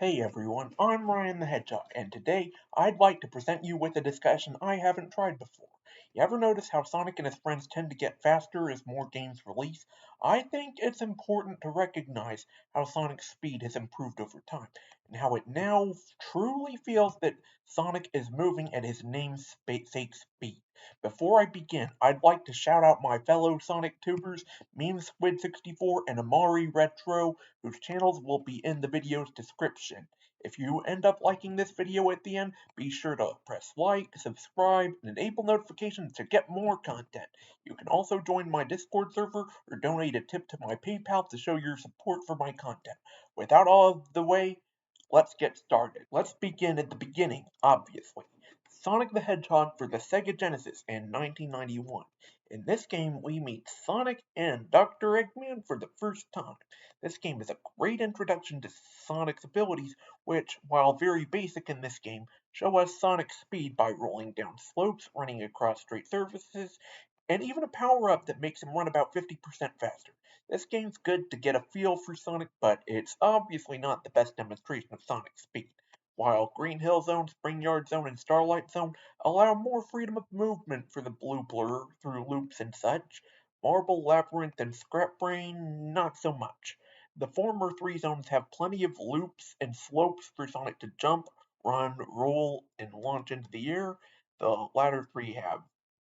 Hey everyone, I'm Ryan the Hedgehog, and today I'd like to present you with a discussion I haven't tried before. You ever notice how Sonic and his friends tend to get faster as more games release? I think it's important to recognize how Sonic's speed has improved over time, and how it now truly feels that Sonic is moving at his namesake speed. Before I begin, I'd like to shout out my fellow Sonic tubers, Meme Squid 64 and Amari Retro, whose channels will be in the video's description. If you end up liking this video at the end, be sure to press like, subscribe, and enable notifications to get more content. You can also join my Discord server or donate a tip to my PayPal to show your support for my content. Without all of the way, let's get started. Let's begin at the beginning, obviously. Sonic the Hedgehog for the Sega Genesis in 1991. In this game, we meet Sonic and Dr. Eggman for the first time. This game is a great introduction to Sonic's abilities, which, while very basic in this game, show us Sonic's speed by rolling down slopes, running across straight surfaces, and even a power-up that makes him run about 50% faster. This game's good to get a feel for Sonic, but it's obviously not the best demonstration of Sonic's speed. While Green Hill Zone, Spring Yard Zone, and Starlight Zone allow more freedom of movement for the Blue Blur through loops and such, Marble, Labyrinth, and Scrap Brain not so much. The former three zones have plenty of loops and slopes for Sonic to jump, run, roll, and launch into the air. The latter three have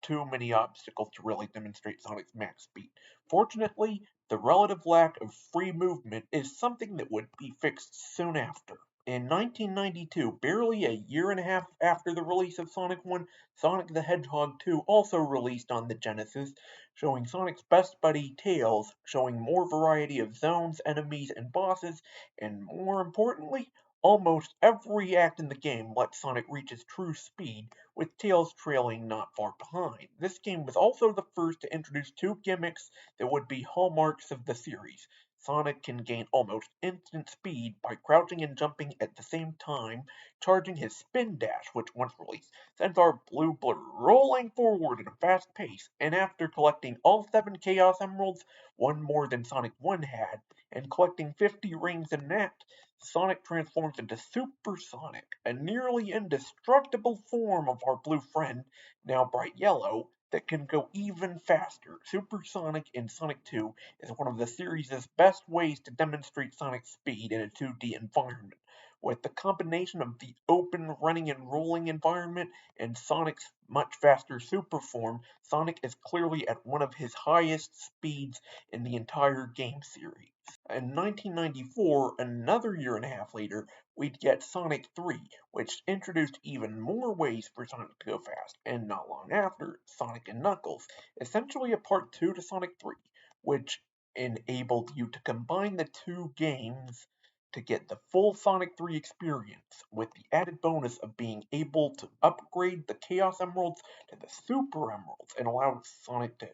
too many obstacles to really demonstrate Sonic's max speed. Fortunately, the relative lack of free movement is something that would be fixed soon after. In 1992, barely a year and a half after the release of Sonic 1, Sonic the Hedgehog 2 also released on the Genesis, showing Sonic's best buddy Tails, showing more variety of zones, enemies, and bosses, and more importantly, almost every act in the game lets Sonic reach his true speed, with Tails trailing not far behind. This game was also the first to introduce two gimmicks that would be hallmarks of the series. Sonic can gain almost instant speed by crouching and jumping at the same time, charging his spin dash, which once released sends our blue blur rolling forward at a fast pace, and after collecting all 7 Chaos Emeralds, one more than Sonic 1 had, and collecting 50 rings in that, Sonic transforms into Super Sonic, a nearly indestructible form of our blue friend, now bright yellow, that can go even faster. Super Sonic in Sonic 2 is one of the series' best ways to demonstrate Sonic's speed in a 2D environment. With the combination of the open running and rolling environment and Sonic's much faster super form, Sonic is clearly at one of his highest speeds in the entire game series. In 1994, another year and a half later, we'd get Sonic 3, which introduced even more ways for Sonic to go fast, and not long after, Sonic and Knuckles, essentially a part 2 to Sonic 3, which enabled you to combine the two games to get the full Sonic 3 experience, with the added bonus of being able to upgrade the Chaos Emeralds to the Super Emeralds and allow Sonic to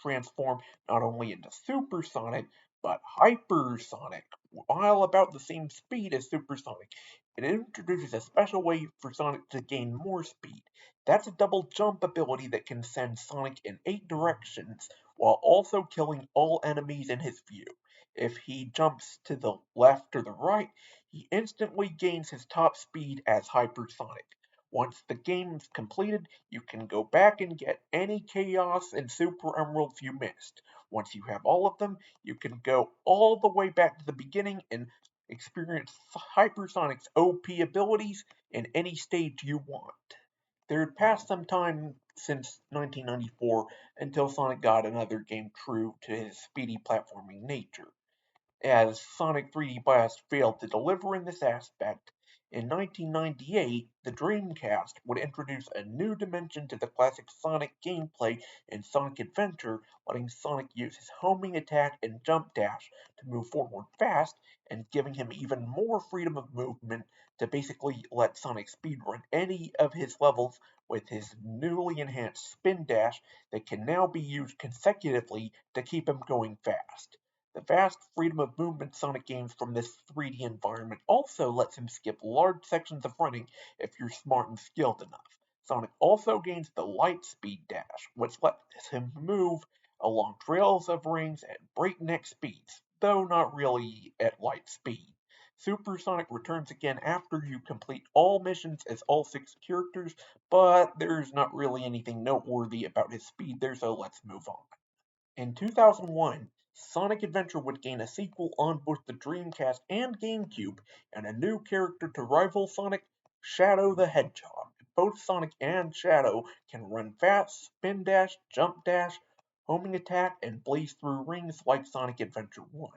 transform not only into Super Sonic, but Hypersonic, while about the same speed as Supersonic. It introduces a special way for Sonic to gain more speed. That's a double jump ability that can send Sonic in 8 directions, while also killing all enemies in his view. If he jumps to the left or the right, he instantly gains his top speed as Hypersonic. Once the game's completed, you can go back and get any Chaos and Super Emeralds you missed. Once you have all of them, you can go all the way back to the beginning and experience Hypersonic's OP abilities in any stage you want. There had passed some time since 1994 until Sonic got another game true to his speedy platforming nature. As Sonic 3D Blast failed to deliver in this aspect, in 1998, the Dreamcast would introduce a new dimension to the classic Sonic gameplay in Sonic Adventure, letting Sonic use his homing attack and jump dash to move forward fast, and giving him even more freedom of movement to basically let Sonic speedrun any of his levels with his newly enhanced spin dash that can now be used consecutively to keep him going fast. The vast freedom of movement Sonic gains from this 3D environment also lets him skip large sections of running if you're smart and skilled enough. Sonic also gains the light speed dash, which lets him move along trails of rings at breakneck speeds, though not really at light speed. Super Sonic returns again after you complete all missions as all 6 characters, but there's not really anything noteworthy about his speed there, so let's move on. In 2001, Sonic Adventure would gain a sequel on both the Dreamcast and GameCube, and a new character to rival Sonic, Shadow the Hedgehog. Both Sonic and Shadow can run fast, spin dash, jump dash, homing attack, and blaze through rings like Sonic Adventure 1.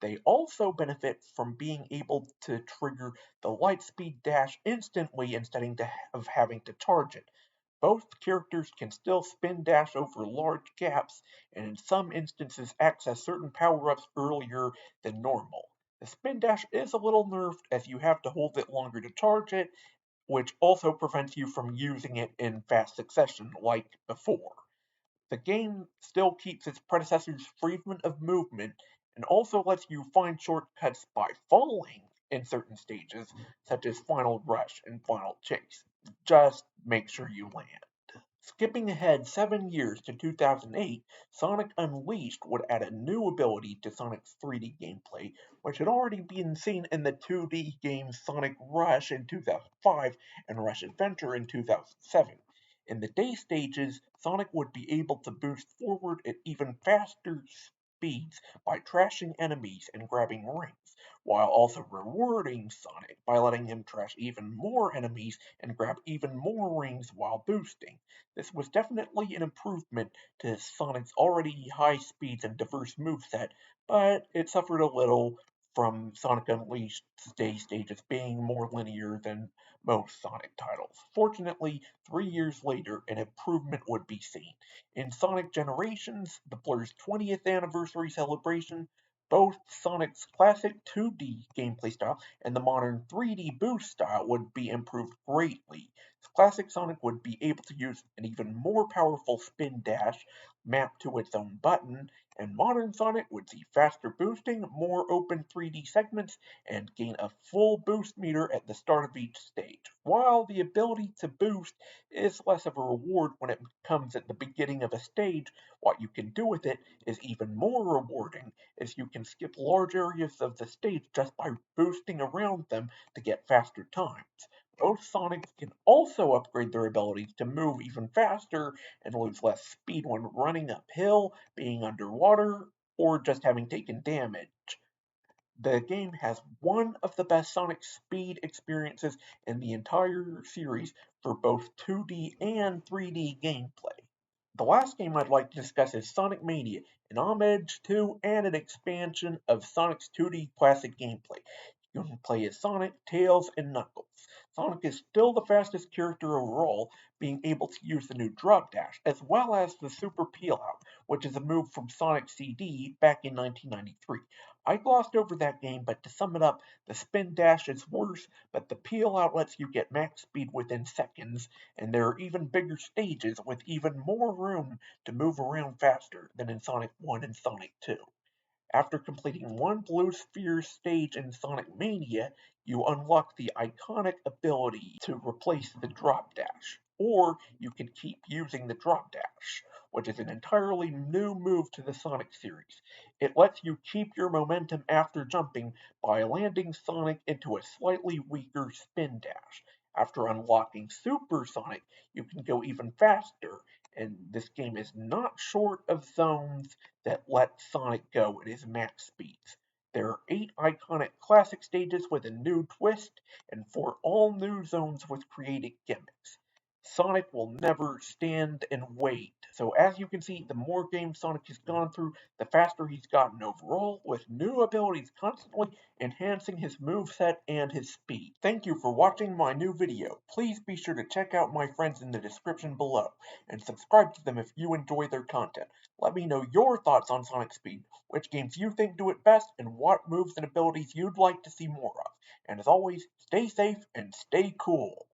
They also benefit from being able to trigger the Lightspeed Dash instantly instead of having to charge it. Both characters can still spin dash over large gaps, and in some instances access certain power-ups earlier than normal. The spin dash is a little nerfed as you have to hold it longer to charge it, which also prevents you from using it in fast succession like before. The game still keeps its predecessor's freedom of movement and also lets you find shortcuts by falling in certain stages, such as Final Rush and Final Chase. Just make sure you land. Skipping ahead 7 years to 2008, Sonic Unleashed would add a new ability to Sonic's 3D gameplay, which had already been seen in the 2D games Sonic Rush in 2005 and Rush Adventure in 2007. In the day stages, Sonic would be able to boost forward at even faster speeds by trashing enemies and grabbing rings, while also rewarding Sonic by letting him trash even more enemies and grab even more rings while boosting. This was definitely an improvement to Sonic's already high speeds and diverse moveset, but it suffered a little from Sonic Unleashed's day stages being more linear than most Sonic titles. Fortunately, 3 years later, an improvement would be seen. In Sonic Generations, the Blur's 20th anniversary celebration, both Sonic's classic 2D gameplay style and the modern 3D boost style would be improved greatly. Classic Sonic would be able to use an even more powerful spin dash mapped to its own button, and modern Sonic would see faster boosting, more open 3D segments, and gain a full boost meter at the start of each stage. While the ability to boost is less of a reward when it comes at the beginning of a stage, what you can do with it is even more rewarding, as you can skip large areas of the stage just by boosting around them to get faster times. Both Sonics can also upgrade their abilities to move even faster and lose less speed when running uphill, being underwater, or just having taken damage. The game has one of the best Sonic speed experiences in the entire series for both 2D and 3D gameplay. The last game I'd like to discuss is Sonic Mania, an homage to and an expansion of Sonic's 2D classic gameplay. You can play as Sonic, Tails, and Knuckles. Sonic is still the fastest character overall, being able to use the new drop dash, as well as the Super Peel Out, which is a move from Sonic CD back in 1993. I glossed over that game, but to sum it up, the spin dash is worse, but the peel out lets you get max speed within seconds, and there are even bigger stages with even more room to move around faster than in Sonic 1 and Sonic 2. After completing one Blue Sphere stage in Sonic Mania, you unlock the iconic ability to replace the drop dash, or you can keep using the drop dash, which is an entirely new move to the Sonic series. It lets you keep your momentum after jumping by landing Sonic into a slightly weaker spin dash. After unlocking Super Sonic, you can go even faster, and this game is not short of zones that let Sonic go at his max speeds. There are 8 iconic classic stages with a new twist, and 4 all-new zones with creative gimmicks. Sonic will never stand and wait. So as you can see, the more games Sonic has gone through, the faster he's gotten overall, with new abilities constantly enhancing his moveset and his speed. Thank you for watching my new video. Please be sure to check out my friends in the description below, and subscribe to them if you enjoy their content. Let me know your thoughts on Sonic Speed, which games you think do it best, and what moves and abilities you'd like to see more of. And as always, stay safe and stay cool.